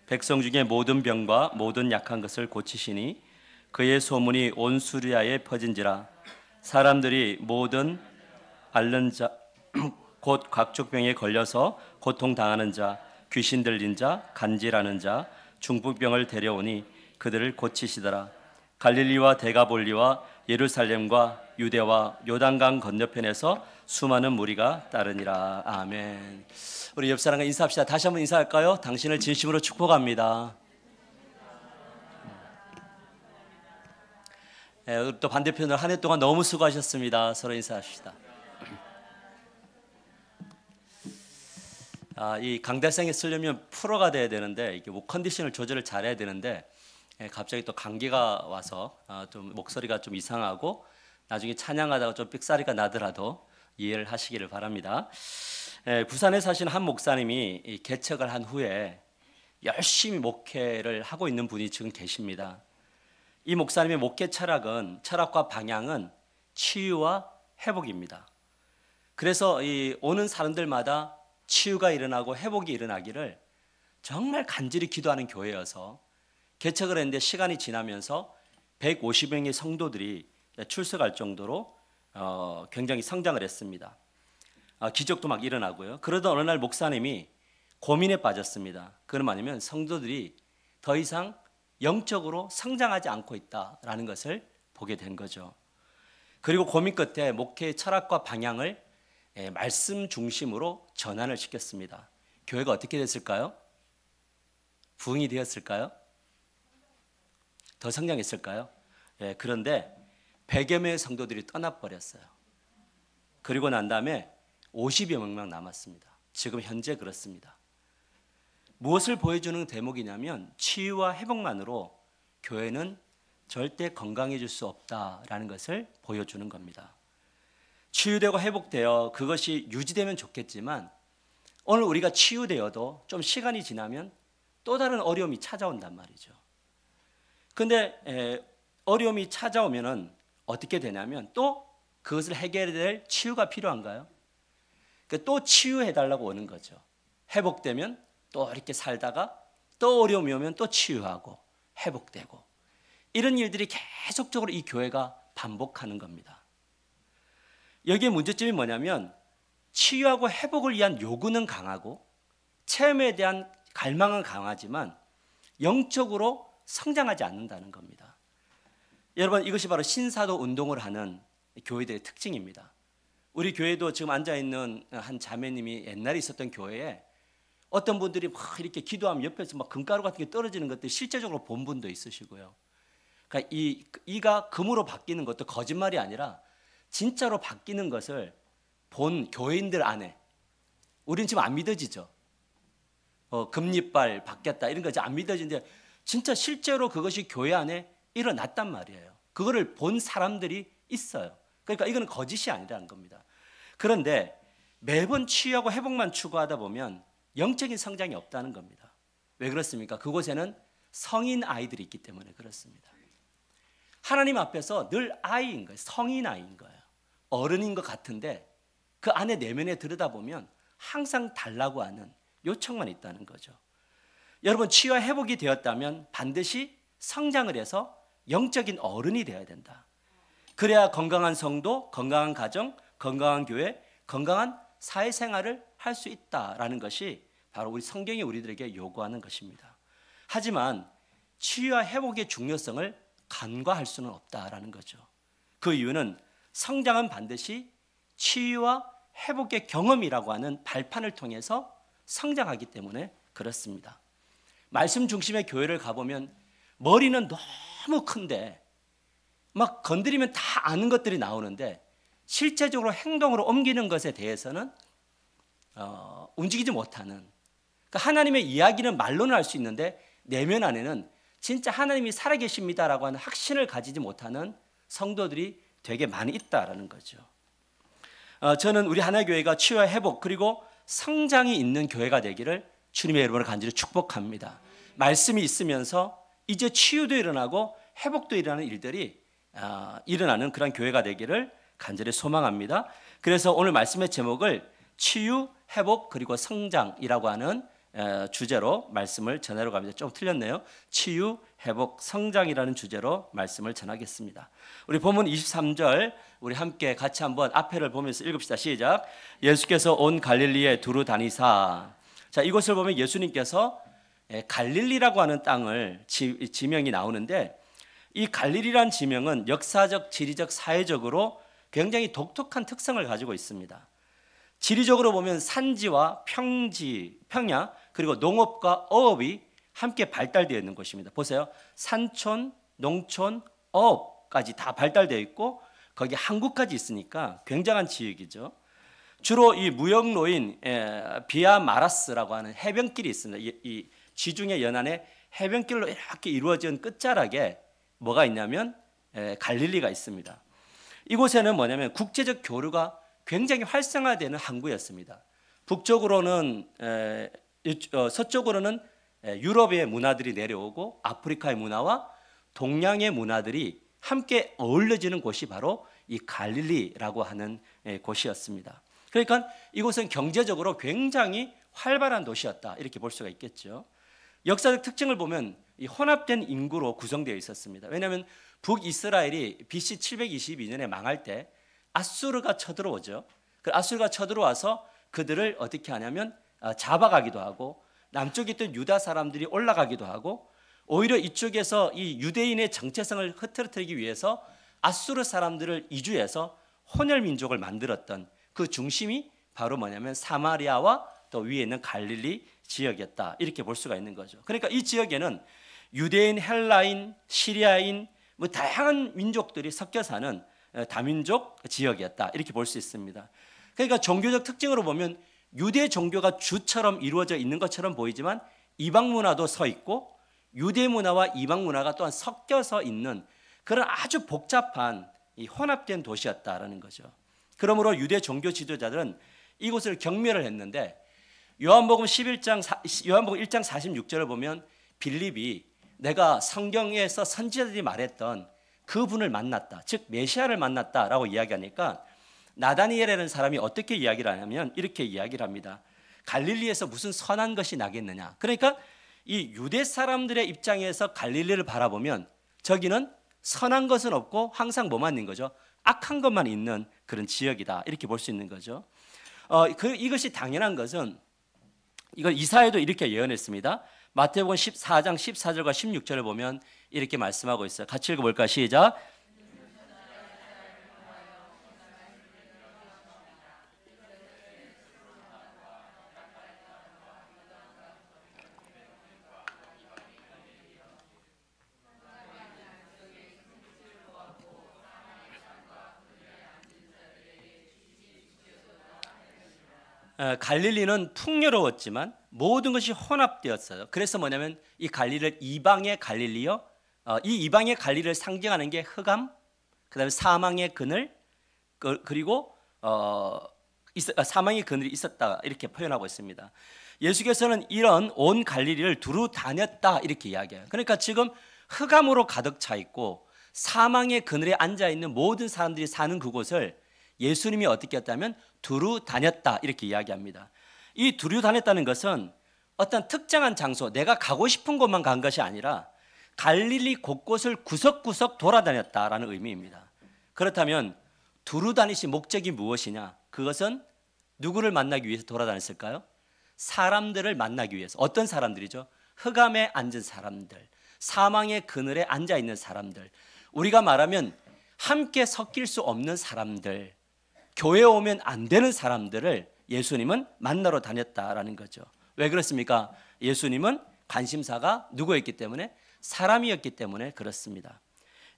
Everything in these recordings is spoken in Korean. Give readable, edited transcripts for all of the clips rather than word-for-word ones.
백성 중에 모든 병과 모든 약한 것을 고치시니 그의 소문이 온 수리아에 퍼진지라. 사람들이 모든 앓는 자 곧 각종 병에 걸려서 고통당하는 자, 귀신 들린 자, 간질하는 자, 중풍병을 데려오니 그들을 고치시더라. 갈릴리와 데가볼리와 예루살렘과 유대와 요단강 건너편에서 수많은 무리가 따르니라. 아멘. 우리 옆 사람과 인사합시다. 다시 한번 인사할까요? 당신을 진심으로 축복합니다. 또 반대편으로 한 해 동안 너무 수고하셨습니다. 서로 인사합시다. 이 강대상에 쓰려면 프로가 돼야 되는데 이게 뭐 컨디션을 조절을 잘해야 되는데 갑자기 또 감기가 와서 좀 목소리가 좀 이상하고 나중에 찬양하다가 좀 삑사리가 나더라도 이해를 하시기를 바랍니다. 부산에 사시는 한 목사님이 개척을 한 후에 열심히 목회를 하고 있는 분이 지금 계십니다. 이 목사님의 목회 철학과 방향은 치유와 회복입니다. 그래서 이 오는 사람들마다 치유가 일어나고 회복이 일어나기를 정말 간절히 기도하는 교회여서 개척을 했는데 시간이 지나면서 150명의 성도들이 출석할 정도로 굉장히 성장을 했습니다. 기적도 막 일어나고요. 그러던 어느 날 목사님이 고민에 빠졌습니다. 그건 뭐냐면 성도들이 더 이상 영적으로 성장하지 않고 있다라는 것을 보게 된 거죠. 그리고 고민 끝에 목회의 철학과 방향을 말씀 중심으로 전환을 시켰습니다. 교회가 어떻게 됐을까요? 부흥이 되었을까요? 더 성장했을까요? 그런데 100여 명의 성도들이 떠나버렸어요. 그리고 난 다음에 50여 명만 남았습니다. 지금 현재 그렇습니다. 무엇을 보여주는 대목이냐면 치유와 회복만으로 교회는 절대 건강해질 수 없다라는 것을 보여주는 겁니다. 치유되고 회복되어 그것이 유지되면 좋겠지만 오늘 우리가 치유되어도 좀 시간이 지나면 또 다른 어려움이 찾아온단 말이죠. 근데 어려움이 찾아오면은 어떻게 되냐면 또 그것을 해결해야 될 치유가 필요한가요? 또 치유해달라고 오는 거죠. 회복되면 또 이렇게 살다가 또 어려움이 오면 또 치유하고 회복되고 이런 일들이 계속적으로 이 교회가 반복하는 겁니다. 여기에 문제점이 뭐냐면 치유하고 회복을 위한 요구는 강하고 체험에 대한 갈망은 강하지만 영적으로 성장하지 않는다는 겁니다. 여러분 이것이 바로 신사도 운동을 하는 교회들의 특징입니다. 우리 교회도 지금 앉아있는 한 자매님이 옛날에 있었던 교회에 어떤 분들이 막 이렇게 기도하면 옆에서 막 금가루 같은 게 떨어지는 것들 실제적으로 본 분도 있으시고요. 그러니까 이가 금으로 바뀌는 것도 거짓말이 아니라 진짜로 바뀌는 것을 본 교회인들 안에 우리는 지금 안 믿어지죠. 금리빨 바뀌었다 이런 거 안 믿어지는데 진짜 실제로 그것이 교회 안에 일어났단 말이에요. 그거를 본 사람들이 있어요. 그러니까 이거는 거짓이 아니라는 겁니다. 그런데 매번 치유하고 회복만 추구하다 보면 영적인 성장이 없다는 겁니다. 왜 그렇습니까? 그곳에는 성인 아이들이 있기 때문에 그렇습니다. 하나님 앞에서 늘 아이인 거예요. 성인 아이인 거예요. 어른인 것 같은데 그 안에 내면에 들여다보면 항상 달라고 하는 요청만 있다는 거죠. 여러분 치유와 회복이 되었다면 반드시 성장을 해서 영적인 어른이 되어야 된다. 그래야 건강한 성도, 건강한 가정, 건강한 교회, 건강한 사회생활을 할 수 있다라는 것이 바로 우리 성경이 우리들에게 요구하는 것입니다. 하지만 치유와 회복의 중요성을 간과할 수는 없다라는 거죠. 그 이유는 성장은 반드시 치유와 회복의 경험이라고 하는 발판을 통해서 성장하기 때문에 그렇습니다. 말씀 중심의 교회를 가보면 머리는 너무 큰데 막 건드리면 다 아는 것들이 나오는데 실제적으로 행동으로 옮기는 것에 대해서는 움직이지 못하는, 그러니까 하나님의 이야기는 말로는 할 수 있는데 내면 안에는 진짜 하나님이 살아계십니다라고 하는 확신을 가지지 못하는 성도들이 되게 많이 있다라는 거죠. 저는 우리 하나교회가 치유와 회복 그리고 성장이 있는 교회가 되기를 주님의 이름으로 간절히 축복합니다. 말씀이 있으면서 이제 치유도 일어나고 회복도 일어나는 일들이 일어나는 그런 교회가 되기를 간절히 소망합니다. 그래서 오늘 말씀의 제목을 치유, 회복 그리고 성장이라고 하는 주제로 말씀을 전하러 갑니다. 좀 틀렸네요. 치유, 회복, 성장이라는 주제로 말씀을 전하겠습니다. 우리 본문 23절 우리 함께 같이 한번 앞에를 보면서 읽읍시다. 시작. 예수께서 온 갈릴리에 두루 다니사. 자, 이곳을 보면 예수님께서 갈릴리라고 하는 땅을 지명이 나오는데, 이 갈릴리란 지명은 역사적, 지리적, 사회적으로 굉장히 독특한 특성을 가지고 있습니다. 지리적으로 보면 산지와 평야, 그리고 농업과 어업이 함께 발달되어 있는 곳입니다. 보세요. 산촌, 농촌, 어업까지 다 발달되어 있고 거기 항구까지 있으니까 굉장한 지역이죠. 주로 이 무역로인 비아 마라스라고 하는 해변길이 있습니다. 이 지중해 연안에 해변길로 이렇게 이루어진 끝자락에 뭐가 있냐면 갈릴리가 있습니다. 이곳에는 뭐냐면 국제적 교류가 굉장히 활성화되는 항구였습니다. 북쪽으로는 서쪽으로는 유럽의 문화들이 내려오고 아프리카의 문화와 동양의 문화들이 함께 어울려지는 곳이 바로 이 갈릴리라고 하는 곳이었습니다. 그러니까 이곳은 경제적으로 굉장히 활발한 도시였다, 이렇게 볼 수가 있겠죠. 역사적 특징을 보면 이 혼합된 인구로 구성되어 있었습니다. 왜냐하면 북이스라엘이 BC 722년에 망할 때 아수르가 쳐들어오죠. 그 아수르가 쳐들어와서 그들을 어떻게 하냐면 잡아가기도 하고, 남쪽에 있던 유다 사람들이 올라가기도 하고, 오히려 이쪽에서 이 유대인의 정체성을 흐트러뜨리기 위해서 아수르 사람들을 이주해서 혼혈 민족을 만들었던 그 중심이 바로 뭐냐면 사마리아와 또 위에 있는 갈릴리 지역이었다, 이렇게 볼 수가 있는 거죠. 그러니까 이 지역에는 유대인, 헬라인, 시리아인, 뭐 다양한 민족들이 섞여 사는 다민족 지역이었다, 이렇게 볼 수 있습니다. 그러니까 종교적 특징으로 보면 유대 종교가 주처럼 이루어져 있는 것처럼 보이지만 이방 문화도 서 있고 유대 문화와 이방 문화가 또한 섞여서 있는 그런 아주 복잡한 이 혼합된 도시였다라는 거죠. 그러므로 유대 종교 지도자들은 이곳을 경멸을 했는데, 요한복음 1장 46절을 보면 빌립이 내가 성경에서 선지자들이 말했던 그분을 만났다, 즉 메시아를 만났다라고 이야기하니까 나다니엘이라는 사람이 어떻게 이야기를 하냐면 이렇게 이야기를 합니다. 갈릴리에서 무슨 선한 것이 나겠느냐. 그러니까 이 유대 사람들의 입장에서 갈릴리를 바라보면 저기는 선한 것은 없고 항상 뭐만 있는 거죠? 악한 것만 있는 그런 지역이다, 이렇게 볼 수 있는 거죠. 이것이 당연한 것은 이걸 이사야도 이렇게 예언했습니다. 마태복음 14장 14절과 16절을 보면 이렇게 말씀하고 있어요. 같이 읽어볼까요? 시작. 갈릴리는 풍요로웠지만 모든 것이 혼합되었어요. 그래서 뭐냐면 이 갈릴리를 이방의 갈릴리요, 이 이방의 갈릴리를 상징하는 게 흑암, 그다음에 사망의 그늘, 그리고 사망의 그늘이 있었다, 이렇게 표현하고 있습니다. 예수께서는 이런 온 갈릴리를 두루 다녔다, 이렇게 이야기해요. 그러니까 지금 흑암으로 가득 차 있고 사망의 그늘에 앉아 있는 모든 사람들이 사는 그곳을 예수님이 어떻게 했다면 두루 다녔다, 이렇게 이야기합니다. 이 두루 다녔다는 것은 어떤 특정한 장소, 내가 가고 싶은 곳만 간 것이 아니라 갈릴리 곳곳을 구석구석 돌아다녔다라는 의미입니다. 그렇다면 두루 다니신 목적이 무엇이냐? 그것은 누구를 만나기 위해서 돌아다녔을까요? 사람들을 만나기 위해서. 어떤 사람들이죠? 흑암에 앉은 사람들, 사망의 그늘에 앉아 있는 사람들, 우리가 말하면 함께 섞일 수 없는 사람들, 교회에 오면 안 되는 사람들을 예수님은 만나러 다녔다라는 거죠. 왜 그렇습니까? 예수님은 관심사가 누구였기 때문에? 사람이었기 때문에 그렇습니다.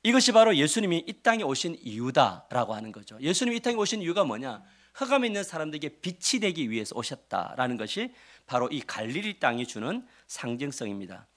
이것이 바로 예수님이 이 땅에 오신 이유다라고 하는 거죠. 예수님이 이 땅에 오신 이유가 뭐냐? 흑암에 있는 사람들에게 빛이 되기 위해서 오셨다라는 것이 바로 이 갈릴리 땅이 주는 상징성입니다.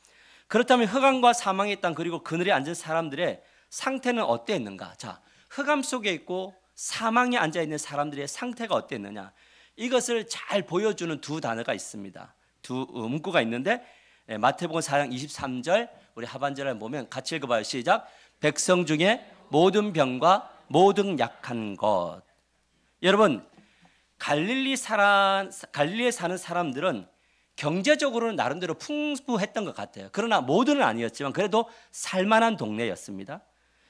그렇다면 흑암과 사망의 땅, 그리고 그늘에 앉은 사람들의 상태는 어땠는가? 자, 흑암 속에 있고 사망에 앉아있는 사람들의 상태가 어땠느냐, 이것을 잘 보여주는 두 단어가 있습니다. 두 문구가 있는데 마태복음 4장 23절 우리 하반절을 보면 같이 읽어봐요. 시작. 백성 중에 모든 병과 모든 약한 것. 여러분, 갈릴리에 사는 사람들은 경제적으로는 나름대로 풍부했던 것 같아요. 그러나 모두는 아니었지만 그래도 살만한 동네였습니다.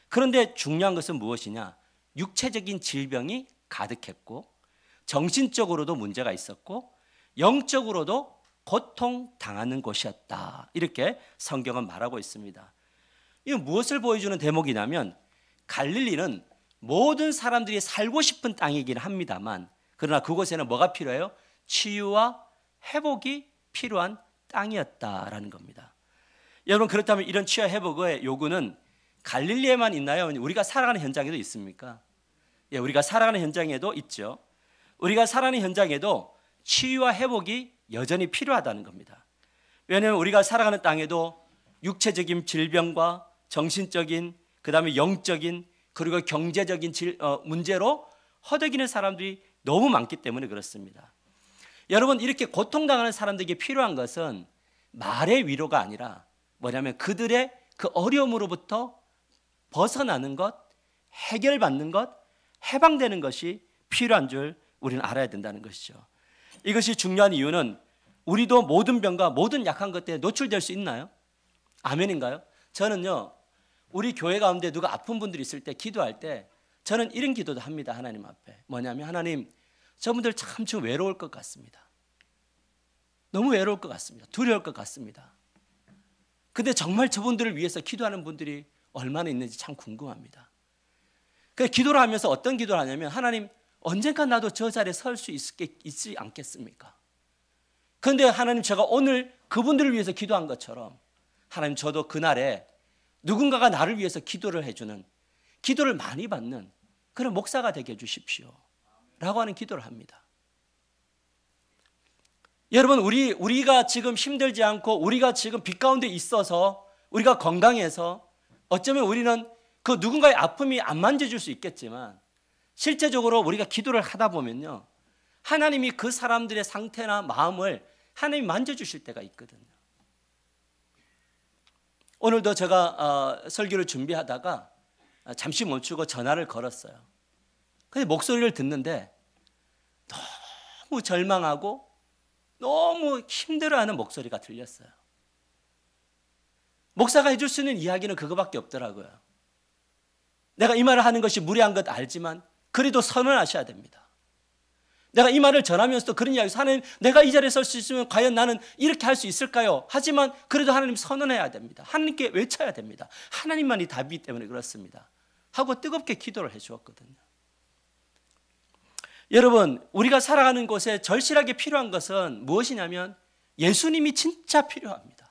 그런데 중요한 것은 무엇이냐? 육체적인 질병이 가득했고 정신적으로도 문제가 있었고 영적으로도 고통당하는 곳이었다. 이렇게 성경은 말하고 있습니다. 이건 무엇을 보여주는 대목이냐면 갈릴리는 모든 사람들이 살고 싶은 땅이긴 합니다만 그러나 그곳에는 뭐가 필요해요? 치유와 회복이 필요한 땅이었다라는 겁니다. 여러분 그렇다면 이런 치유와 회복의 요구는 갈릴리에만 있나요? 우리가 살아가는 현장에도 있습니까? 예, 우리가 살아가는 현장에도 있죠. 우리가 살아가는 현장에도 치유와 회복이 여전히 필요하다는 겁니다. 왜냐하면 우리가 살아가는 땅에도 육체적인 질병과 정신적인 그다음에 영적인 그리고 경제적인 문제로 허덕이는 사람들이 너무 많기 때문에 그렇습니다. 여러분 이렇게 고통당하는 사람들에게 필요한 것은 말의 위로가 아니라 뭐냐면 그들의 그 어려움으로부터 벗어나는 것, 해결받는 것, 해방되는 것이 필요한 줄 우리는 알아야 된다는 것이죠. 이것이 중요한 이유는 우리도 모든 병과 모든 약한 것들에 노출될 수 있나요? 아멘인가요? 저는요 우리 교회 가운데 누가 아픈 분들이 있을 때 기도할 때 저는 이런 기도도 합니다. 하나님 앞에 뭐냐면 하나님 저분들 참 지금 외로울 것 같습니다. 너무 외로울 것 같습니다. 두려울 것 같습니다. 근데 정말 저분들을 위해서 기도하는 분들이 얼마나 있는지 참 궁금합니다. 그래서 기도를 하면서 어떤 기도를 하냐면 하나님 언젠가 나도 저 자리에 설 수 있지 않겠습니까? 그런데 하나님 제가 오늘 그분들을 위해서 기도한 것처럼 하나님 저도 그날에 누군가가 나를 위해서 기도를 해주는 기도를 많이 받는 그런 목사가 되게 해주십시오 라고 하는 기도를 합니다. 여러분 우리가 지금 힘들지 않고 우리가 지금 빛 가운데 있어서 우리가 건강해서 어쩌면 우리는 그 누군가의 아픔이 안 만져줄 수 있겠지만 실제적으로 우리가 기도를 하다 보면요 하나님이 그 사람들의 상태나 마음을 하나님이 만져주실 때가 있거든요. 오늘도 제가 설교를 준비하다가 잠시 멈추고 전화를 걸었어요. 근데 목소리를 듣는데 너무 절망하고 너무 힘들어하는 목소리가 들렸어요. 목사가 해줄 수 있는 이야기는 그거밖에 없더라고요. 내가 이 말을 하는 것이 무례한 것 알지만 그래도 선언하셔야 됩니다. 내가 이 말을 전하면서도 그런 이야기 하나님 내가 이 자리에 설 수 있으면 과연 나는 이렇게 할 수 있을까요? 하지만 그래도 하나님 선언해야 됩니다. 하나님께 외쳐야 됩니다. 하나님만이 답이기 때문에 그렇습니다. 하고 뜨겁게 기도를 해 주었거든요. 여러분 우리가 살아가는 곳에 절실하게 필요한 것은 무엇이냐면 예수님이 진짜 필요합니다.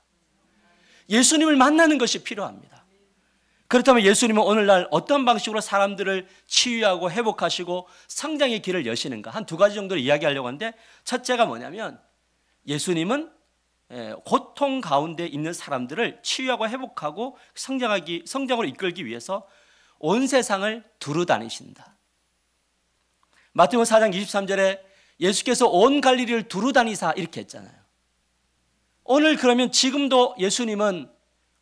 예수님을 만나는 것이 필요합니다. 그렇다면 예수님은 오늘날 어떤 방식으로 사람들을 치유하고 회복하시고 성장의 길을 여시는가 한 두 가지 정도를 이야기하려고 하는데 첫째가 뭐냐면 예수님은 고통 가운데 있는 사람들을 치유하고 회복하고 성장으로 이끌기 위해서 온 세상을 두루 다니신다. 마태복음 4장 23절에 예수께서 온 갈릴리를 두루 다니사 이렇게 했잖아요. 오늘 그러면 지금도 예수님은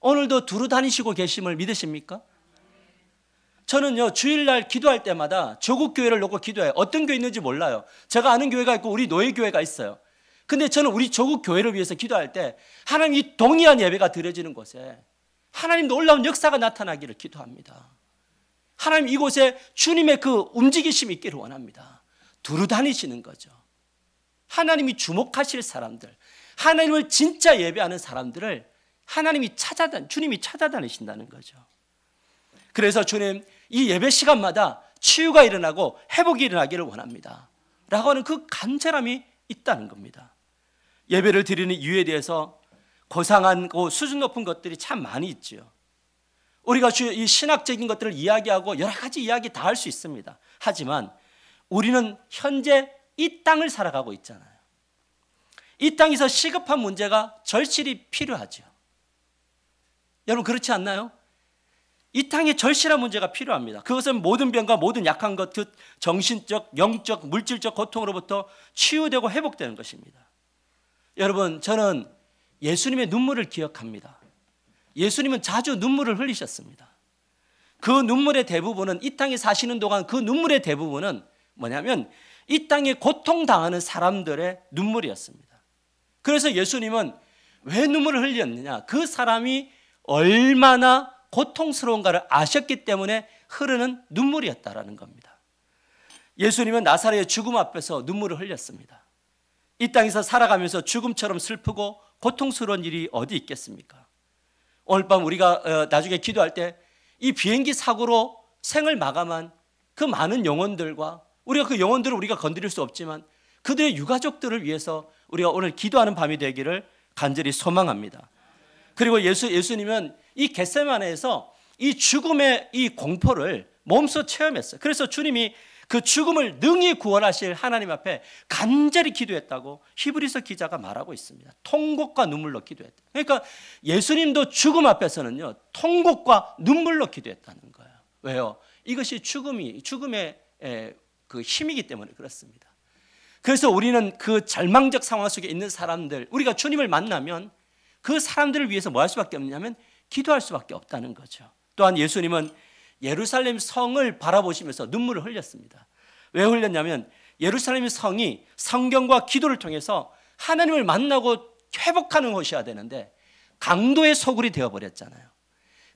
오늘도 두루 다니시고 계심을 믿으십니까? 저는요 주일날 기도할 때마다 조국 교회를 놓고 기도해요. 어떤 교회 있는지 몰라요. 제가 아는 교회가 있고 우리 노예 교회가 있어요. 근데 저는 우리 조국 교회를 위해서 기도할 때 하나님 이 동일한 예배가 드려지는 곳에 하나님 놀라운 역사가 나타나기를 기도합니다. 하나님 이곳에 주님의 그 움직이심이 있기를 원합니다. 두루 다니시는 거죠. 하나님이 주목하실 사람들, 하나님을 진짜 예배하는 사람들을 주님이 찾아다니신다는 거죠. 그래서 주님 이 예배 시간마다 치유가 일어나고 회복이 일어나기를 원합니다 라고 하는 그 간절함이 있다는 겁니다. 예배를 드리는 이유에 대해서 고상한 수준 높은 것들이 참 많이 있죠. 우리가 이 신학적인 것들을 이야기하고 여러 가지 이야기 다 할 수 있습니다. 하지만 우리는 현재 이 땅을 살아가고 있잖아요. 이 땅에서 시급한 문제가 절실히 필요하죠. 여러분 그렇지 않나요? 이 땅에 절실한 문제가 필요합니다. 그것은 모든 병과 모든 약한 것, 그 정신적, 영적, 물질적 고통으로부터 치유되고 회복되는 것입니다. 여러분 저는 예수님의 눈물을 기억합니다. 예수님은 자주 눈물을 흘리셨습니다. 그 눈물의 대부분은 이 땅에 사시는 동안 그 눈물의 대부분은 뭐냐면 이 땅에 고통당하는 사람들의 눈물이었습니다. 그래서 예수님은 왜 눈물을 흘렸느냐? 그 사람이 얼마나 고통스러운가를 아셨기 때문에 흐르는 눈물이었다라는 겁니다. 예수님은 나사렛의 죽음 앞에서 눈물을 흘렸습니다. 이 땅에서 살아가면서 죽음처럼 슬프고 고통스러운 일이 어디 있겠습니까? 오늘 밤 우리가 나중에 기도할 때 이 비행기 사고로 생을 마감한 그 많은 영혼들과 우리가 그 영혼들을 우리가 건드릴 수 없지만 그들의 유가족들을 위해서 우리가 오늘 기도하는 밤이 되기를 간절히 소망합니다. 그리고 예수님은 이 겟세마네에서 이 죽음의 이 공포를 몸소 체험했어요. 그래서 주님이 그 죽음을 능히 구원하실 하나님 앞에 간절히 기도했다고 히브리서 기자가 말하고 있습니다. 통곡과 눈물로 기도했다. 그러니까 예수님도 죽음 앞에서는요, 통곡과 눈물로 기도했다는 거예요. 왜요? 이것이 죽음의 그 힘이기 때문에 그렇습니다. 그래서 우리는 그 절망적 상황 속에 있는 사람들, 우리가 주님을 만나면 그 사람들을 위해서 뭐 할 수밖에 없냐면 기도할 수밖에 없다는 거죠. 또한 예수님은 예루살렘 성을 바라보시면서 눈물을 흘렸습니다. 왜 흘렸냐면 예루살렘 성이 성경과 기도를 통해서 하나님을 만나고 회복하는 곳이어야 되는데 강도의 소굴이 되어버렸잖아요.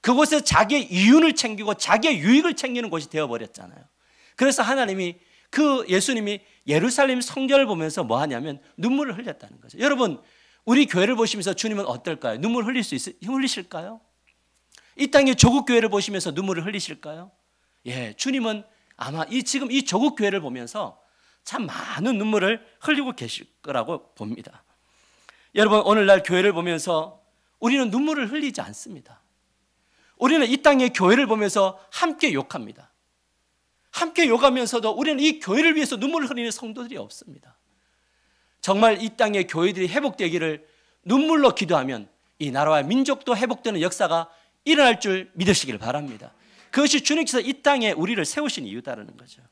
그곳에 자기의 이윤을 챙기고 자기의 유익을 챙기는 곳이 되어버렸잖아요. 그래서 예수님이 예루살렘 성전을 보면서 뭐 하냐면 눈물을 흘렸다는 거죠. 여러분, 우리 교회를 보시면서 주님은 어떨까요? 눈물 흘리실까요? 이 땅의 조국 교회를 보시면서 눈물을 흘리실까요? 예, 주님은 아마 지금 이 조국 교회를 보면서 참 많은 눈물을 흘리고 계실 거라고 봅니다. 여러분, 오늘날 교회를 보면서 우리는 눈물을 흘리지 않습니다. 우리는 이 땅의 교회를 보면서 함께 욕합니다. 함께 욕하면서도 우리는 이 교회를 위해서 눈물을 흘리는 성도들이 없습니다. 정말 이 땅의 교회들이 회복되기를 눈물로 기도하면 이 나라와 민족도 회복되는 역사가 일어날 줄 믿으시길 바랍니다. 그것이 주님께서 이 땅에 우리를 세우신 이유다라는 거죠.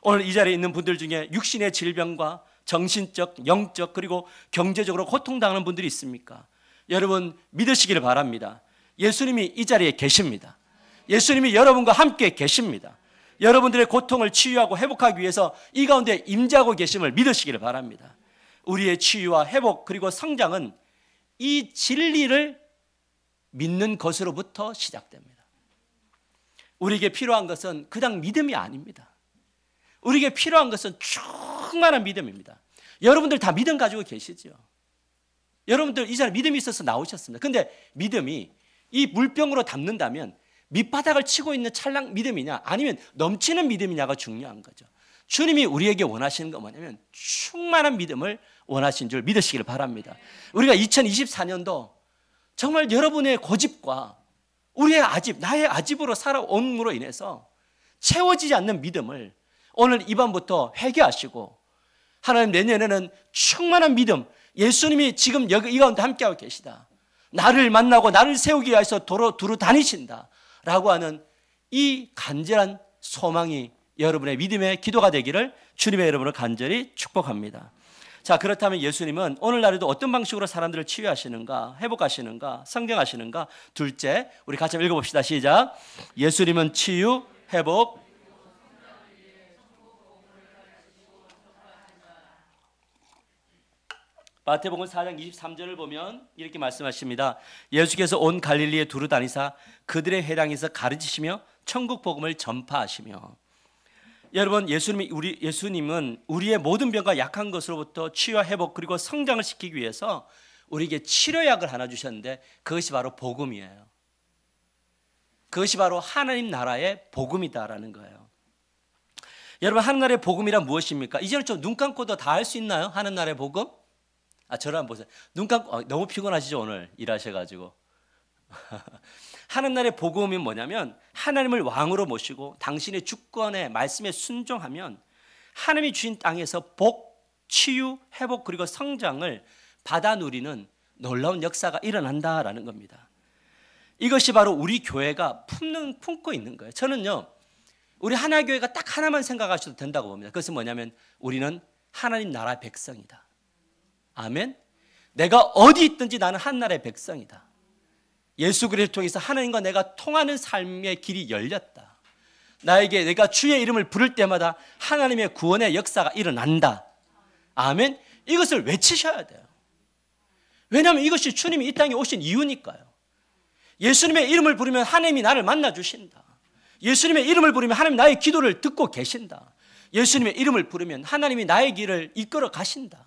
오늘 이 자리에 있는 분들 중에 육신의 질병과 정신적, 영적 그리고 경제적으로 고통당하는 분들이 있습니까? 여러분 믿으시길 바랍니다. 예수님이 이 자리에 계십니다. 예수님이 여러분과 함께 계십니다. 여러분들의 고통을 치유하고 회복하기 위해서 이 가운데 임재하고 계심을 믿으시기를 바랍니다. 우리의 치유와 회복 그리고 성장은 이 진리를 믿는 것으로부터 시작됩니다. 우리에게 필요한 것은 그냥 믿음이 아닙니다. 우리에게 필요한 것은 충만한 믿음입니다. 여러분들 다 믿음 가지고 계시죠? 여러분들 이 자리에 믿음이 있어서 나오셨습니다. 그런데 믿음이 이 물병으로 담는다면 밑바닥을 치고 있는 찰랑 믿음이냐 아니면 넘치는 믿음이냐가 중요한 거죠. 주님이 우리에게 원하시는 건 뭐냐면 충만한 믿음을 원하신 줄 믿으시기를 바랍니다. 우리가 2024년도 정말 여러분의 고집과 우리의 아집, 나의 아집으로 살아옴으로 인해서 채워지지 않는 믿음을 오늘 이 밤부터 회개하시고 하나님 내년에는 충만한 믿음, 예수님이 지금 여기 이 가운데 함께하고 계시다. 나를 만나고 나를 세우기 위해서 두루 다니신다 라고 하는 이 간절한 소망이 여러분의 믿음의 기도가 되기를 주님의 여러분을 간절히 축복합니다. 자, 그렇다면 예수님은 오늘날에도 어떤 방식으로 사람들을 치유하시는가, 회복하시는가, 성경하시는가? 둘째, 우리 같이 한번 읽어봅시다. 시작. 예수님은 치유, 회복. 마태복음 4장 23절을 보면 이렇게 말씀하십니다. 예수께서 온 갈릴리에 두루 다니사 그들의 회당에서 가르치시며 천국 복음을 전파하시며. 여러분, 예수님은 우리의 모든 병과 약한 것으로부터 치유와 회복 그리고 성장을 시키기 위해서 우리에게 치료약을 하나 주셨는데 그것이 바로 복음이에요. 그것이 바로 하나님 나라의 복음이다라는 거예요. 여러분, 하나님 나라의 복음이란 무엇입니까? 이제는 좀 눈 감고도 다 알 수 있나요? 하나님 나라의 복음? 저를 한번 보세요. 눈 감고 너무 피곤하시죠? 오늘 일하셔가지고. 하나님 나라의 복음이 뭐냐면 하나님을 왕으로 모시고 당신의 주권에 말씀에 순종하면 하나님이 주신 땅에서 복, 치유, 회복 그리고 성장을 받아 누리는 놀라운 역사가 일어난다라는 겁니다. 이것이 바로 우리 교회가 품고 있는 거예요. 저는요, 우리 하나교회가 딱 하나만 생각하셔도 된다고 봅니다. 그것은 뭐냐면 우리는 하나님 나라의 백성이다. 아멘. 내가 어디 있든지 나는 한 나라의 백성이다. 예수 그리스도를 통해서 하나님과 내가 통하는 삶의 길이 열렸다. 나에게 내가 주의 이름을 부를 때마다 하나님의 구원의 역사가 일어난다. 아멘. 이것을 외치셔야 돼요. 왜냐하면 이것이 주님이 이 땅에 오신 이유니까요. 예수님의 이름을 부르면 하나님이 나를 만나 주신다. 예수님의 이름을 부르면 하나님이 나의 기도를 듣고 계신다. 예수님의 이름을 부르면 하나님이 나의 길을 이끌어 가신다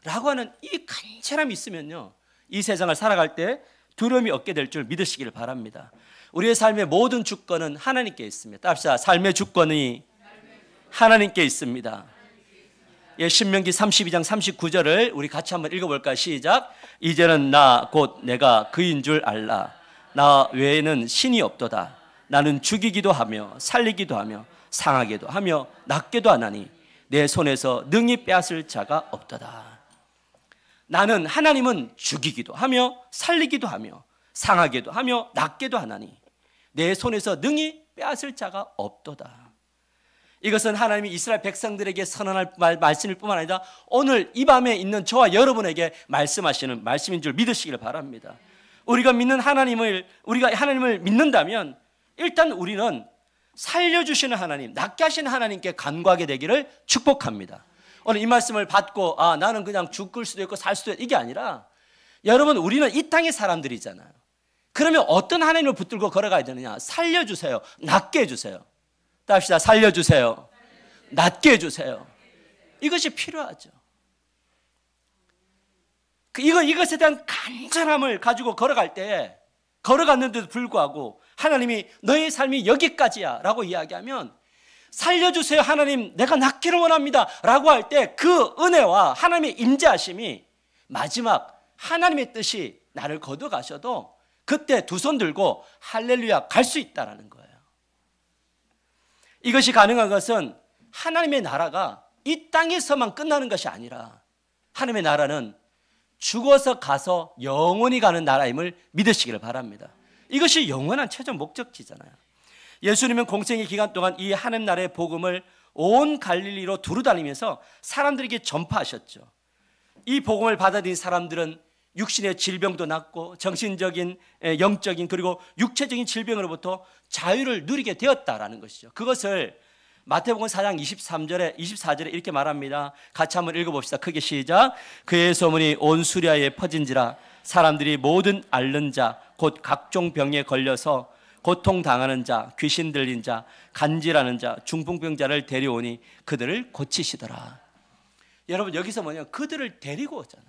라고 하는 이 간절함이 있으면요, 이 세상을 살아갈 때 두려움이 없게 될 줄 믿으시기를 바랍니다. 우리의 삶의 모든 주권은 하나님께 있습니다. 따라합시다. 삶의 주권이 하나님께 있습니다. 예, 신명기 32장 39절을 우리 같이 한번 읽어볼까요? 시작. 이제는 나 곧 내가 그인 줄 알라. 나 외에는 신이 없도다. 나는 죽이기도 하며 살리기도 하며 상하게도 하며 낫게도 하나니 내 손에서 능히 빼앗을 자가 없도다. 나는, 하나님은 죽이기도 하며 살리기도 하며 상하게도 하며 낫게도 하나니 내 손에서 능히 빼앗을 자가 없도다. 이것은 하나님이 이스라엘 백성들에게 선언할 말씀일 뿐만 아니라 오늘 이 밤에 있는 저와 여러분에게 말씀하시는 말씀인 줄 믿으시기를 바랍니다. 우리가 하나님을 믿는다면 일단 우리는 살려주시는 하나님, 낫게 하시는 하나님께 간구하게 되기를 축복합니다. 오늘 이 말씀을 받고 나는 그냥 죽을 수도 있고 살 수도 있고 이게 아니라, 여러분, 우리는 이 땅의 사람들이잖아요. 그러면 어떤 하나님을 붙들고 걸어가야 되느냐? 살려주세요. 낫게 해주세요. 따합시다. 살려주세요. 낫게 해주세요. 이것이 필요하죠. 이것에 대한 간절함을 가지고 걸어갈 때, 걸어갔는데도 불구하고 하나님이 너의 삶이 여기까지야 라고 이야기하면, 살려주세요 하나님, 내가 낫기를 원합니다 라고 할 때 그 은혜와 하나님의 임재하심이 마지막 하나님의 뜻이 나를 거둬가셔도 그때 두 손 들고 할렐루야 갈 수 있다는 거예요. 이것이 가능한 것은 하나님의 나라가 이 땅에서만 끝나는 것이 아니라 하나님의 나라는 죽어서 가서 영원히 가는 나라임을 믿으시기를 바랍니다. 이것이 영원한 최종 목적지잖아요. 예수님은 공생의 기간 동안 이 하나님 나라의 복음을 온 갈릴리로 두루다니면서 사람들에게 전파하셨죠. 이 복음을 받아들인 사람들은 육신의 질병도 낫고 정신적인, 영적인, 그리고 육체적인 질병으로부터 자유를 누리게 되었다라는 것이죠. 그것을 마태복음 4장 24절에 이렇게 말합니다. 같이 한번 읽어봅시다. 크게 시작. 그의 소문이 온 수리아에 퍼진지라 사람들이 모든 앓는 자 곧 각종 병에 걸려서 고통당하는 자, 귀신 들린 자, 간질하는 자, 중풍병자를 데려오니 그들을 고치시더라. 여러분, 여기서 뭐냐면 그들을 데리고 오잖아요.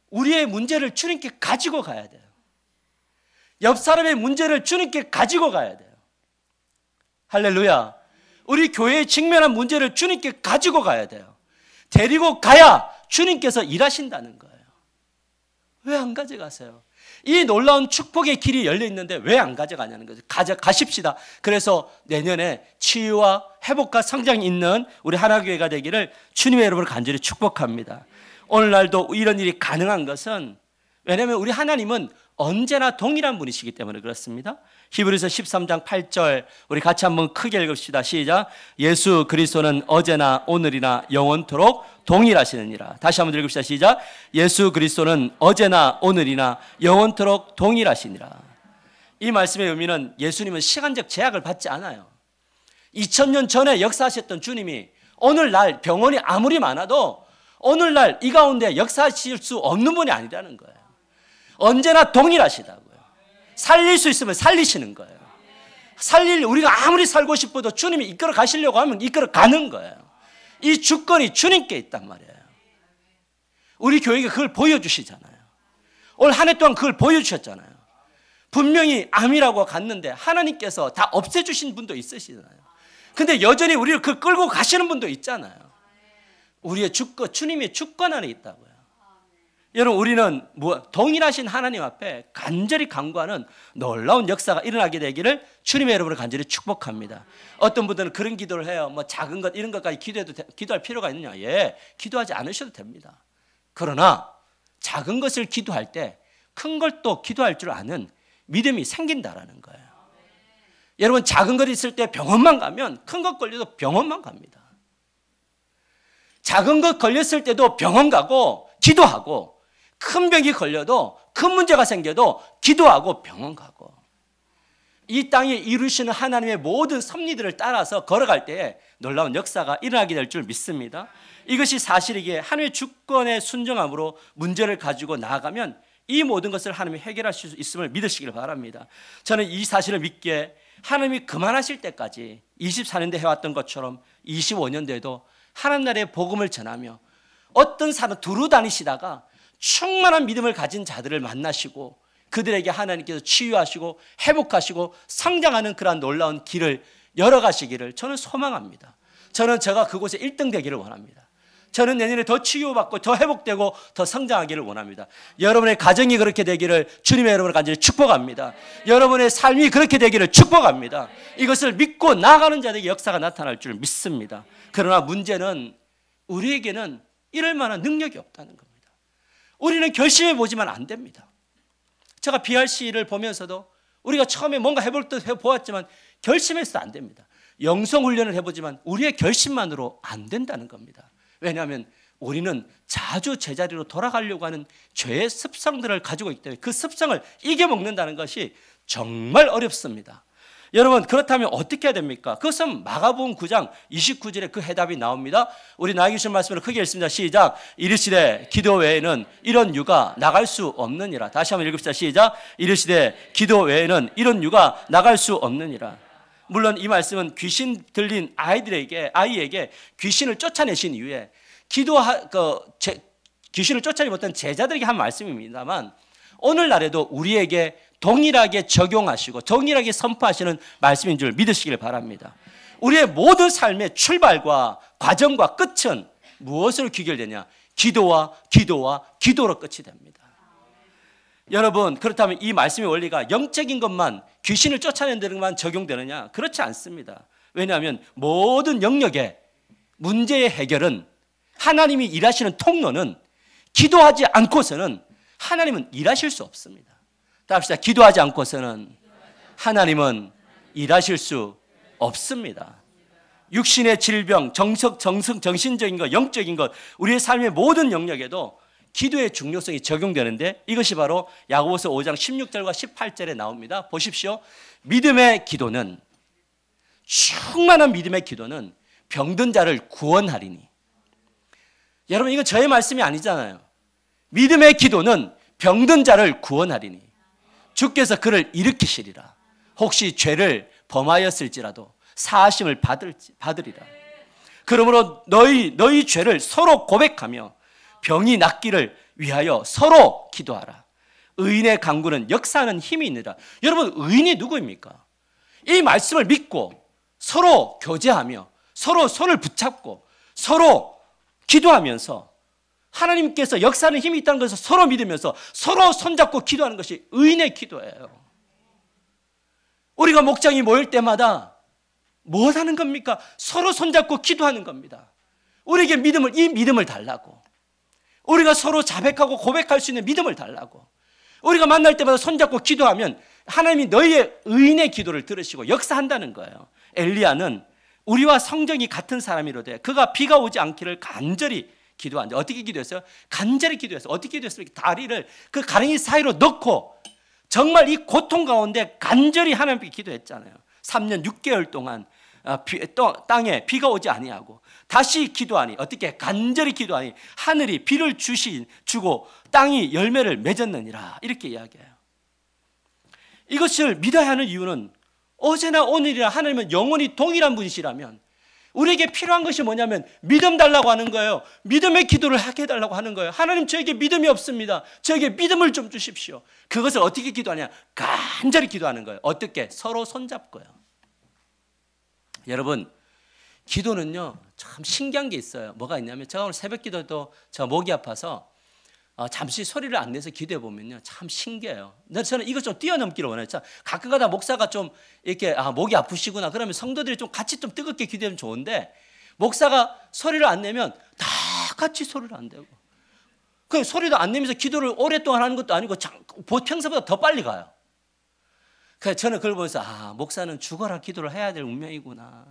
우리의 문제를 주님께 가지고 가야 돼요. 옆 사람의 문제를 주님께 가지고 가야 돼요. 할렐루야. 우리 교회에 직면한 문제를 주님께 가지고 가야 돼요. 데리고 가야 주님께서 일하신다는 거예요. 왜 안 가져가세요? 이 놀라운 축복의 길이 열려 있는데 왜 안 가져가냐는 거죠. 가십시다. 그래서 내년에 치유와 회복과 성장이 있는 우리 하나교회가 되기를 주님의 여러분을 간절히 축복합니다. 오늘날도 이런 일이 가능한 것은, 왜냐하면 우리 하나님은 언제나 동일한 분이시기 때문에 그렇습니다. 히브리서 13장 8절 우리 같이 한번 크게 읽읍시다. 시작. 예수 그리스도는 어제나 오늘이나 영원토록 동일하시느니라. 다시 한번 읽읍시다. 시작. 예수 그리스도는 어제나 오늘이나 영원토록 동일하시니라. 이 말씀의 의미는 예수님은 시간적 제약을 받지 않아요. 2000년 전에 역사하셨던 주님이 오늘날 병원이 아무리 많아도 오늘날 이 가운데 역사하실 수 없는 분이 아니라는 거예요. 언제나 동일하시다고요. 살릴 수 있으면 살리시는 거예요. 우리가 아무리 살고 싶어도 주님이 이끌어 가시려고 하면 이끌어 가는 거예요. 이 주권이 주님께 있단 말이에요. 우리 교회가 그걸 보여주시잖아요. 올 한 해 동안 그걸 보여주셨잖아요. 분명히 암이라고 갔는데 하나님께서 다 없애주신 분도 있으시잖아요. 근데 여전히 우리를 그걸 끌고 가시는 분도 있잖아요. 우리의 주권, 주님의 주권 안에 있다고요. 여러분, 우리는 동일하신 하나님 앞에 간절히 간구하는 놀라운 역사가 일어나게 되기를 주님의 여러분을 간절히 축복합니다. 어떤 분들은 그런 기도를 해요. 작은 것 이런 것까지 기도할 필요가 있느냐? 예, 기도하지 않으셔도 됩니다. 그러나 작은 것을 기도할 때 큰 걸 또 기도할 줄 아는 믿음이 생긴다라는 거예요. 여러분, 작은 것 있을 때 병원만 가면 큰 것 걸려도 병원만 갑니다. 작은 것 걸렸을 때도 병원 가고 기도하고, 큰 병이 걸려도 큰 문제가 생겨도 기도하고 병원 가고. 이 땅에 이루시는 하나님의 모든 섭리들을 따라서 걸어갈 때에 놀라운 역사가 일어나게 될 줄 믿습니다. 이것이 사실이기에 하나님의 주권에 순종함으로 문제를 가지고 나아가면 이 모든 것을 하나님이 해결하실 수 있음을 믿으시길 바랍니다. 저는 이 사실을 믿기에 하나님이 그만하실 때까지 24년대 해왔던 것처럼 25년대에도 하나님 나라의 복음을 전하며 어떤 사람 두루 다니시다가 충만한 믿음을 가진 자들을 만나시고 그들에게 하나님께서 치유하시고 회복하시고 성장하는 그러한 놀라운 길을 열어가시기를 저는 소망합니다. 저는 제가 그곳에 1등 되기를 원합니다. 저는 내년에 더 치유받고 더 회복되고 더 성장하기를 원합니다. 여러분의 가정이 그렇게 되기를 주님의 여러분을 간절히 축복합니다. 여러분의 삶이 그렇게 되기를 축복합니다. 이것을 믿고 나아가는 자들에게 역사가 나타날 줄 믿습니다. 그러나 문제는 우리에게는 이럴 만한 능력이 없다는 겁니다. 우리는 결심해 보지만 안 됩니다. 제가 BRC를 보면서도 우리가 처음에 뭔가 해볼 듯 해보았지만 결심해서 안 됩니다. 영성훈련을 해보지만 우리의 결심만으로 안 된다는 겁니다. 왜냐하면 우리는 자주 제자리로 돌아가려고 하는 죄의 습성들을 가지고 있기 때문에 그 습성을 이겨먹는다는 것이 정말 어렵습니다. 여러분, 그렇다면 어떻게 해야 됩니까? 그것은 마가복음 9장 29절에 그 해답이 나옵니다. 우리 나에게 주신 말씀으로 크게 읽습니다. 시작. 이르시되 기도 외에는 이런 유가 나갈 수 없느니라. 다시 한번 읽읍시다. 시작. 이르시되 기도 외에는 이런 유가 나갈 수 없느니라. 물론 이 말씀은 귀신 들린 아이에게 귀신을 쫓아내신 이후에 귀신을 쫓아내지 못한 제자들에게 한 말씀입니다만 오늘날에도 우리에게 동일하게 적용하시고 동일하게 선포하시는 말씀인 줄 믿으시길 바랍니다. 우리의 모든 삶의 출발과 과정과 끝은 무엇으로 귀결되냐? 기도와 기도로 끝이 됩니다. 여러분, 그렇다면 이 말씀의 원리가 영적인 것만 귀신을 쫓아내는 데만 적용되느냐? 그렇지 않습니다. 왜냐하면 모든 영역의 문제의 해결은 하나님이 일하시는 통로는 기도하지 않고서는 하나님은 일하실 수 없습니다. 다 합시다. 기도하지 않고서는 하나님은 일하실 수 없습니다. 육신의 질병, 정신적인 것, 영적인 것, 우리의 삶의 모든 영역에도 기도의 중요성이 적용되는데 이것이 바로 야고보서 5장 16절과 18절에 나옵니다. 보십시오. 충만한 믿음의 기도는 병든 자를 구원하리니. 여러분, 이거 저의 말씀이 아니잖아요. 믿음의 기도는 병든 자를 구원하리니 주께서 그를 일으키시리라. 혹시 죄를 범하였을지라도 사하심을 받으리라. 그러므로 너희 죄를 서로 고백하며 병이 낫기를 위하여 서로 기도하라. 의인의 간구는 역사하는 힘이 있느라. 여러분, 의인이 누구입니까? 이 말씀을 믿고 서로 교제하며 서로 손을 붙잡고 서로 기도하면서 하나님께서 역사하는 힘이 있다는 것을 서로 믿으면서 서로 손잡고 기도하는 것이 의인의 기도예요. 우리가 목장이 모일 때마다 뭘 하는 겁니까? 서로 손잡고 기도하는 겁니다. 우리에게 이 믿음을 달라고. 우리가 서로 자백하고 고백할 수 있는 믿음을 달라고. 우리가 만날 때마다 손잡고 기도하면 하나님이 너희의 의인의 기도를 들으시고 역사한다는 거예요. 엘리야는 우리와 성정이 같은 사람이로되 그가 비가 오지 않기를 간절히 기도한다. 어떻게 기도했어요? 간절히 기도했어요. 어떻게 기도했어요? 다리를 그 가랭이 사이로 넣고 정말 이 고통 가운데 간절히 하나님께 기도했잖아요. 3년 6개월 동안 땅에 비가 오지 아니하고 다시 기도하니 어떻게 간절히 기도하니 하늘이 비를 주고 땅이 열매를 맺었느니라. 이렇게 이야기해요. 이것을 믿어야 하는 이유는 어제나 오늘이나 하나님은 영원히 동일한 분이시라면 우리에게 필요한 것이 뭐냐면 믿음 달라고 하는 거예요. 믿음의 기도를 하게 해달라고 하는 거예요. 하나님, 저에게 믿음이 없습니다. 저에게 믿음을 좀 주십시오. 그것을 어떻게 기도하냐? 간절히 기도하는 거예요. 어떻게? 서로 손잡고요. 여러분, 기도는요 참 신기한 게 있어요. 뭐가 있냐면 제가 오늘 새벽 기도도 제가 목이 아파서 잠시 소리를 안 내서 기도해 보면요 참 신기해요. 저는 이것 좀 뛰어넘기를 원해요. 가끔가다 목사가 좀 이렇게 목이 아프시구나 그러면 성도들이 좀 같이 좀 뜨겁게 기도하면 좋은데 목사가 소리를 안 내면 다 같이 소리를 안 내고 그 소리도 안 내면서 기도를 오랫동안 하는 것도 아니고 평소보다 더 빨리 가요. 그래서 저는 그걸 보면서 목사는 죽어라 기도를 해야 될 운명이구나.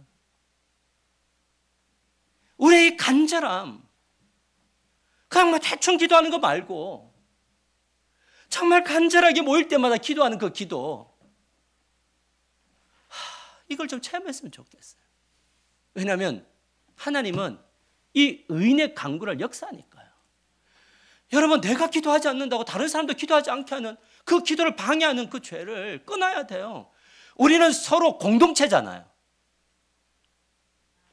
우리의 간절함, 그냥 대충 기도하는 거 말고 정말 간절하게 모일 때마다 기도하는 그 기도, 이걸 좀 체험했으면 좋겠어요. 왜냐하면 하나님은 이 의인의 간구를 역사하니까요. 여러분, 내가 기도하지 않는다고 다른 사람도 기도하지 않게 하는 그 기도를 방해하는 그 죄를 끊어야 돼요. 우리는 서로 공동체잖아요.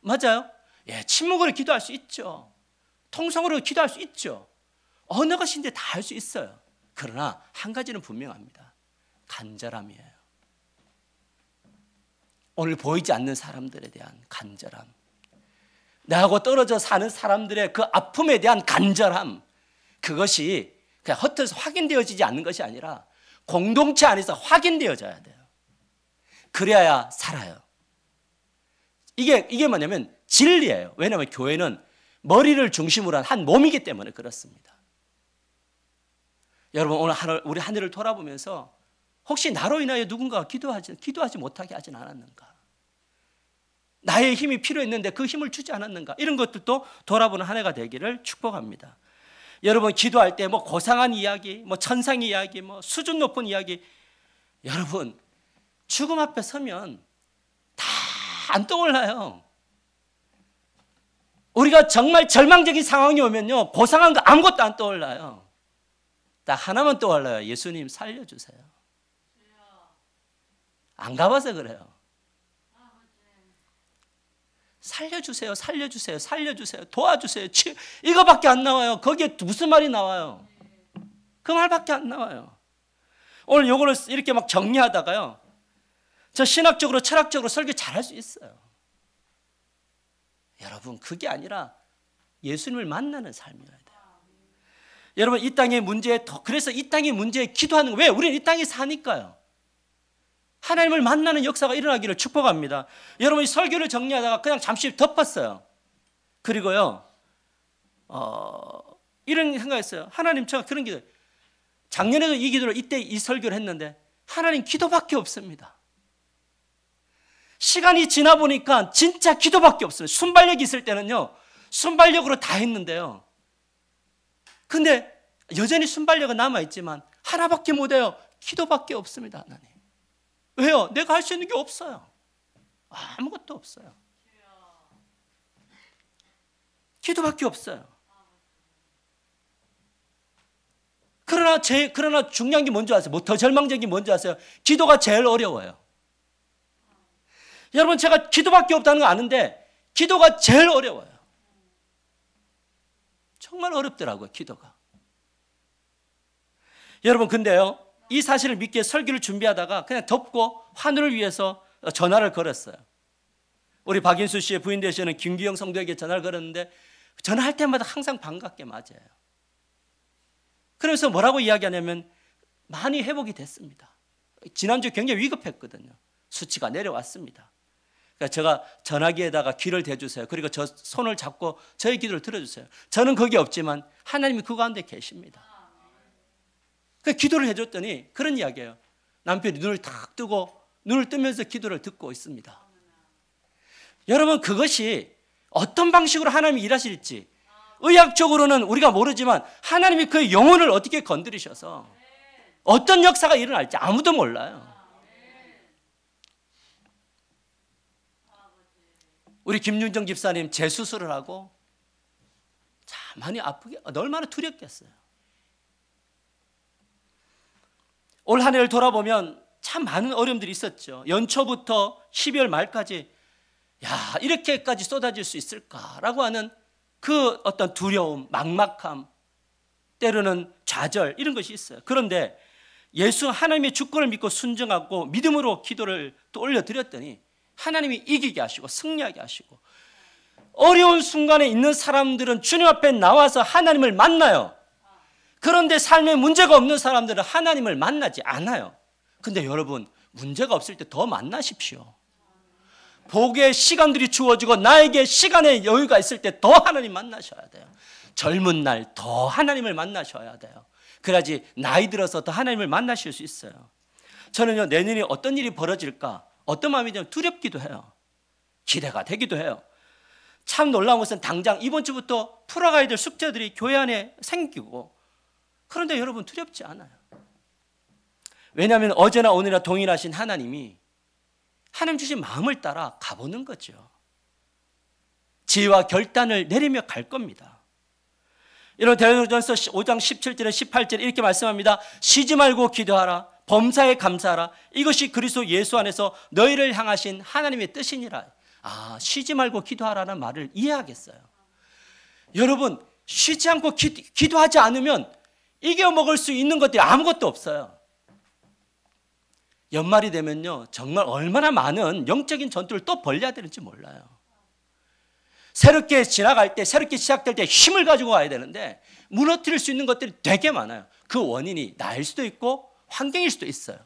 맞아요? 예, 침묵으로 기도할 수 있죠. 통성으로 기도할 수 있죠. 어느 것인지 다 할 수 있어요. 그러나 한 가지는 분명합니다. 간절함이에요. 오늘 보이지 않는 사람들에 대한 간절함, 나하고 떨어져 사는 사람들의 그 아픔에 대한 간절함, 그것이 그냥 헛돼서 확인되어지지 않는 것이 아니라 공동체 안에서 확인되어져야 돼요. 그래야 살아요. 이게 뭐냐면 진리예요. 왜냐하면 교회는 머리를 중심으로 한 몸이기 때문에 그렇습니다. 여러분, 오늘 우리 한 해를 돌아보면서 혹시 나로 인하여 누군가가 기도하지 못하게 하진 않았는가? 나의 힘이 필요했는데 그 힘을 주지 않았는가? 이런 것들도 돌아보는 한 해가 되기를 축복합니다. 여러분, 기도할 때 뭐 고상한 이야기, 뭐 천상 이야기, 뭐 수준 높은 이야기, 여러분, 죽음 앞에 서면 다 안 떠올라요. 우리가 정말 절망적인 상황이 오면요, 고상한 거 아무것도 안 떠올라요. 딱 하나만 떠올라요. 예수님 살려주세요. 안 가봐서 그래요. 살려주세요, 살려주세요, 살려주세요, 도와주세요. 이거밖에 안 나와요. 거기에 무슨 말이 나와요? 그 말밖에 안 나와요. 오늘 요거를 이렇게 막 정리하다가요, 저 신학적으로 철학적으로 설교 잘할 수 있어요. 여러분, 그게 아니라 예수님을 만나는 삶이어야 돼요. 여러분, 이 땅의 문제에 그래서 이 땅의 문제에 기도하는 거예요. 왜? 우리는 이 땅에 사니까요. 하나님을 만나는 역사가 일어나기를 축복합니다. 여러분, 이 설교를 정리하다가 그냥 잠시 덮었어요. 그리고요, 이런 생각했어요. 하나님, 제가 그런 기도, 작년에도 이 기도를 이때 이 설교를 했는데 하나님, 기도밖에 없습니다. 시간이 지나 보니까 진짜 기도밖에 없어요. 순발력이 있을 때는요, 순발력으로 다 했는데요, 근데 여전히 순발력은 남아있지만 하나밖에 못해요. 기도밖에 없습니다. 하나님. 왜요? 내가 할 수 있는 게 없어요. 아무것도 없어요. 기도밖에 없어요. 그러나 중요한 게 뭔지 아세요? 뭐 더 절망적인 게 뭔지 아세요? 기도가 제일 어려워요. 여러분, 제가 기도밖에 없다는 거 아는데 기도가 제일 어려워요. 정말 어렵더라고요, 기도가. 여러분, 근데요, 이 사실을 믿기에 설교를 준비하다가 그냥 덮고 환우를 위해서 전화를 걸었어요. 우리 박인수 씨의 부인 되시는 김규영 성도에게 전화를 걸었는데 전화할 때마다 항상 반갑게 맞아요. 그래서 뭐라고 이야기하냐면 많이 회복이 됐습니다. 지난주 굉장히 위급했거든요. 수치가 내려왔습니다. 그러니까 제가 전화기에다가 귀를 대주세요. 그리고 저 손을 잡고 저의 기도를 들어주세요. 저는 거기 없지만 하나님이 그 가운데 계십니다. 그 기도를 해줬더니 그런 이야기예요. 남편이 눈을 탁 뜨고 눈을 뜨면서 기도를 듣고 있습니다. 여러분, 그것이 어떤 방식으로 하나님이 일하실지 의학적으로는 우리가 모르지만 하나님이 그 영혼을 어떻게 건드리셔서 어떤 역사가 일어날지 아무도 몰라요. 우리 김윤정 집사님 재수술을 하고 참 많이 아프게, 얼마나 두렵겠어요. 올 한 해를 돌아보면 참 많은 어려움들이 있었죠. 연초부터 12월 말까지 야, 이렇게까지 쏟아질 수 있을까라고 하는 그 어떤 두려움, 막막함, 때로는 좌절, 이런 것이 있어요. 그런데 예수 하나님의 주권을 믿고 순종하고 믿음으로 기도를 또 올려드렸더니 하나님이 이기게 하시고 승리하게 하시고, 어려운 순간에 있는 사람들은 주님 앞에 나와서 하나님을 만나요. 그런데 삶에 문제가 없는 사람들은 하나님을 만나지 않아요. 근데 여러분, 문제가 없을 때 더 만나십시오. 복의 시간들이 주어지고 나에게 시간의 여유가 있을 때 더 하나님 만나셔야 돼요. 젊은 날 더 하나님을 만나셔야 돼요. 그래야지 나이 들어서 더 하나님을 만나실 수 있어요. 저는요, 내년에 어떤 일이 벌어질까 어떤 마음이 좀 두렵기도 해요. 기대가 되기도 해요. 참 놀라운 것은 당장 이번 주부터 풀어가야 될 숙제들이 교회 안에 생기고, 그런데 여러분 두렵지 않아요. 왜냐하면 어제나 오늘이나 동일하신 하나님이 하나님 주신 마음을 따라 가보는 거죠. 지혜와 결단을 내리며 갈 겁니다. 이런 데살로니가전서 5장 17절에 18절에 이렇게 말씀합니다. 쉬지 말고 기도하라. 범사에 감사하라. 이것이 그리스도 예수 안에서 너희를 향하신 하나님의 뜻이니라. 쉬지 말고 기도하라는 말을 이해하겠어요. 여러분, 쉬지 않고 기도하지 않으면 이겨먹을 수 있는 것들이 아무것도 없어요. 연말이 되면요, 정말 얼마나 많은 영적인 전투를 또 벌려야 되는지 몰라요. 새롭게 지나갈 때, 새롭게 시작될 때 힘을 가지고 와야 되는데 무너뜨릴 수 있는 것들이 되게 많아요. 그 원인이 나일 수도 있고 환경일 수도 있어요.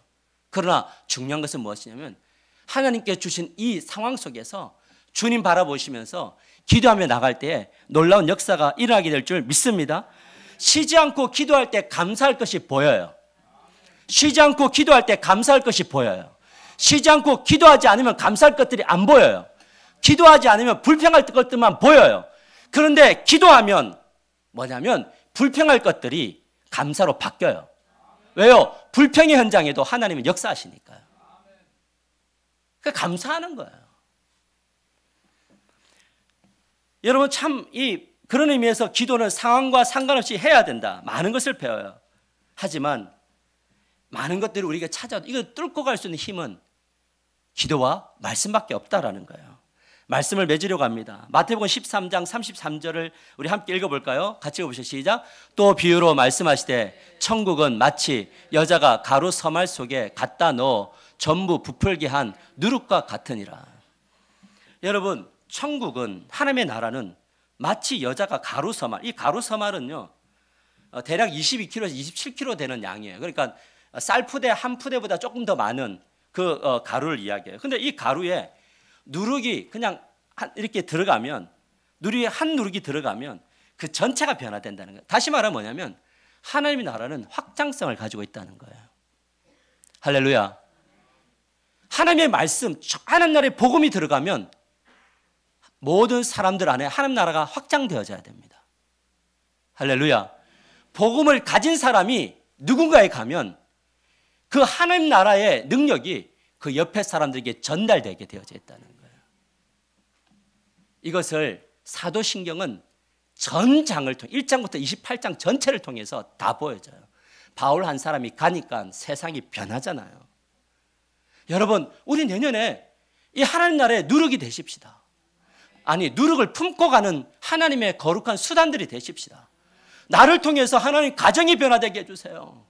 그러나 중요한 것은 무엇이냐면 하나님께 주신 이 상황 속에서 주님 바라보시면서 기도하며 나갈 때에 놀라운 역사가 일어나게 될 줄 믿습니다. 쉬지 않고 기도할 때 감사할 것이 보여요. 쉬지 않고 기도할 때 감사할 것이 보여요. 쉬지 않고 기도하지 않으면 감사할 것들이 안 보여요. 기도하지 않으면 불평할 것들만 보여요. 그런데 기도하면 뭐냐면 불평할 것들이 감사로 바뀌어요. 왜요? 불평의 현장에도 하나님은 역사하시니까요. 그러니까 감사하는 거예요. 여러분 참 그런 의미에서 기도는 상황과 상관없이 해야 된다. 많은 것을 배워요. 하지만 많은 것들을 우리가 찾아도 이거 뚫고 갈 수 있는 힘은 기도와 말씀밖에 없다라는 거예요. 말씀을 맺으려고 합니다. 마태복음 13장 33절을 우리 함께 읽어볼까요? 같이 읽어보시죠. 시작. 또 비유로 말씀하시되 천국은 마치 여자가 가루 서말 속에 갖다 넣어 전부 부풀게 한 누룩과 같으니라. 여러분, 천국은, 하나님의 나라는 마치 여자가 가루 서말, 이 가루 서말은요 대략 22kg에서 27kg 되는 양이에요. 그러니까 쌀푸대 한 푸대보다 조금 더 많은 그 가루를 이야기해요. 근데 이 가루에 누룩이 그냥 이렇게 들어가면, 한 누룩이 들어가면 그 전체가 변화된다는 거예요. 다시 말하면 뭐냐면 하나님의 나라는 확장성을 가지고 있다는 거예요. 할렐루야. 하나님의 말씀, 하나님 나라의 복음이 들어가면 모든 사람들 안에 하나님 나라가 확장되어져야 됩니다. 할렐루야. 복음을 가진 사람이 누군가에 가면 그 하나님 나라의 능력이 그 옆에 사람들에게 전달되게 되어져 있다는 거예요. 이것을 사도신경은 전 장을 통해 1장부터 28장 전체를 통해서 다 보여줘요. 바울 한 사람이 가니까 세상이 변하잖아요. 여러분, 우리 내년에 이 하나님 나라의 누룩이 되십시다. 아니, 누룩을 품고 가는 하나님의 거룩한 수단들이 되십시다. 나를 통해서 하나님 가정이 변화되게 해주세요.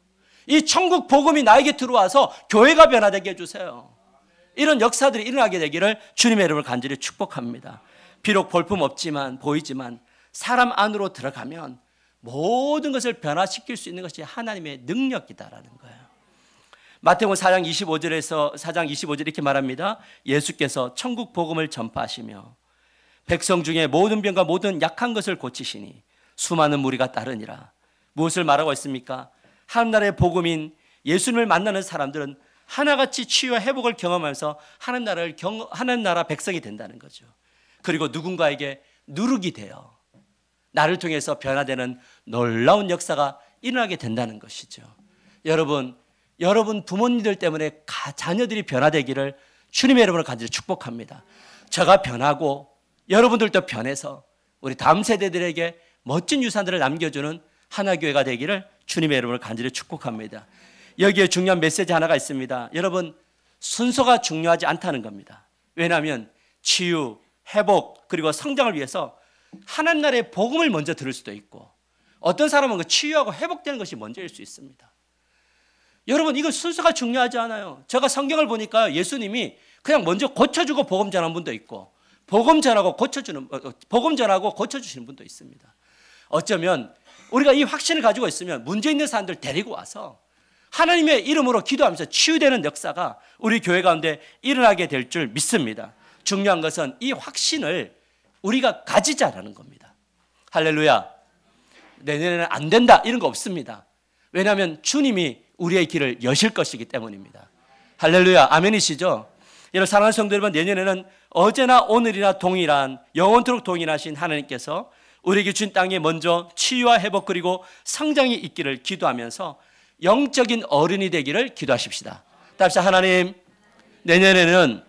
이 천국 복음이 나에게 들어와서 교회가 변화되게 해주세요. 이런 역사들이 일어나게 되기를 주님의 이름으로 간절히 축복합니다. 비록 볼품 없지만, 보이지만 사람 안으로 들어가면 모든 것을 변화시킬 수 있는 것이 하나님의 능력이다라는 거예요. 마태복음 4장 25절 이렇게 말합니다. 예수께서 천국 복음을 전파하시며 백성 중에 모든 병과 모든 약한 것을 고치시니 수많은 무리가 따르니라. 무엇을 말하고 있습니까? 하나님 나라의 복음인 예수님을 만나는 사람들은 하나같이 치유와 회복을 경험하면서 하나님 나라 백성이 된다는 거죠. 그리고 누군가에게 누룩이 되어 나를 통해서 변화되는 놀라운 역사가 일어나게 된다는 것이죠. 여러분 부모님들 때문에 자녀들이 변화되기를 주님의 이름으로 간절히 축복합니다. 저가 변하고 여러분들도 변해서 우리 다음 세대들에게 멋진 유산들을 남겨주는 하나교회가 되기를 주님의 이름으로 간절히 축복합니다. 여기에 중요한 메시지 하나가 있습니다. 여러분, 순서가 중요하지 않다는 겁니다. 왜냐하면 치유, 회복, 그리고 성장을 위해서 하나님 나라의 복음을 먼저 들을 수도 있고 어떤 사람은 그 치유하고 회복되는 것이 먼저일 수 있습니다. 여러분, 이건 순서가 중요하지 않아요. 제가 성경을 보니까 예수님이 그냥 먼저 고쳐주고 복음 전하는 분도 있고 복음 전하고 고쳐주시는 분도 있습니다. 어쩌면 우리가 이 확신을 가지고 있으면 문제 있는 사람들 데리고 와서 하나님의 이름으로 기도하면서 치유되는 역사가 우리 교회 가운데 일어나게 될 줄 믿습니다. 중요한 것은 이 확신을 우리가 가지자라는 겁니다. 할렐루야. 내년에는 안 된다 이런 거 없습니다. 왜냐하면 주님이 우리의 길을 여실 것이기 때문입니다. 할렐루야. 아멘이시죠? 여러분 사랑하는 성도 여러분, 내년에는 어제나 오늘이나 동일한 영원토록 동일하신 하나님께서 우리에게 준 땅에 먼저 치유와 회복 그리고 성장이 있기를 기도하면서 영적인 어른이 되기를 기도하십시다. 답시다. 하나님, 내년에는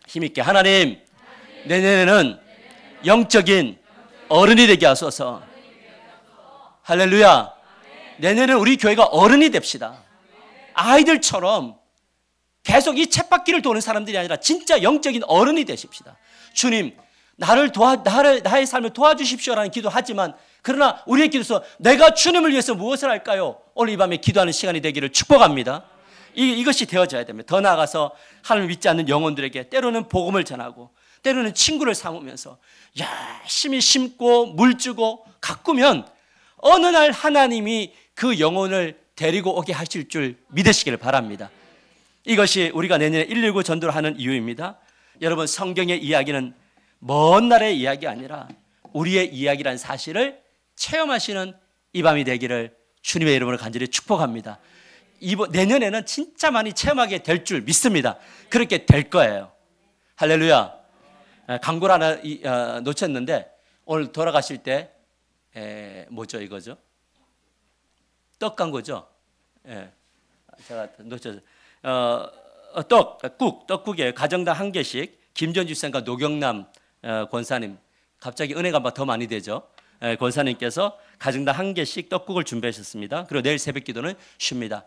힘있게 하나님, 내년에는 영적인 어른이 되게 하소서. 할렐루야. 내년에는 우리 교회가 어른이 됩시다. 아이들처럼 계속 이 쳇바퀴를 도는 사람들이 아니라 진짜 영적인 어른이 되십시다. 주님, 나의 삶을 도와주십시오라는 기도하지만, 그러나 우리의 기도에서 내가 주님을 위해서 무엇을 할까요? 오늘 이 밤에 기도하는 시간이 되기를 축복합니다. 이것이 되어져야 됩니다. 더 나아가서 하나님을 믿지 않는 영혼들에게 때로는 복음을 전하고, 때로는 친구를 삼으면서 열심히 심고 물주고 가꾸면 어느 날 하나님이 그 영혼을 데리고 오게 하실 줄 믿으시기를 바랍니다. 이것이 우리가 내년에 119 전도를 하는 이유입니다. 여러분, 성경의 이야기는 먼 날의 이야기 아니라 우리의 이야기라는 사실을 체험하시는 이 밤이 되기를 주님의 이름으로 간절히 축복합니다. 내년에는 진짜 많이 체험하게 될 줄 믿습니다. 그렇게 될 거예요. 할렐루야. 광고를 하나 놓쳤는데, 오늘 돌아가실 때 뭐죠 이거죠? 떡 광고죠. 제가 놓쳤어요. 떡국이에요. 가정당 한 개씩. 김전주 선생과 노경남 권사님, 갑자기 은혜가 더 많이 되죠. 권사님께서 가정당 한 개씩 떡국을 준비하셨습니다. 그리고 내일 새벽 기도는 쉽니다.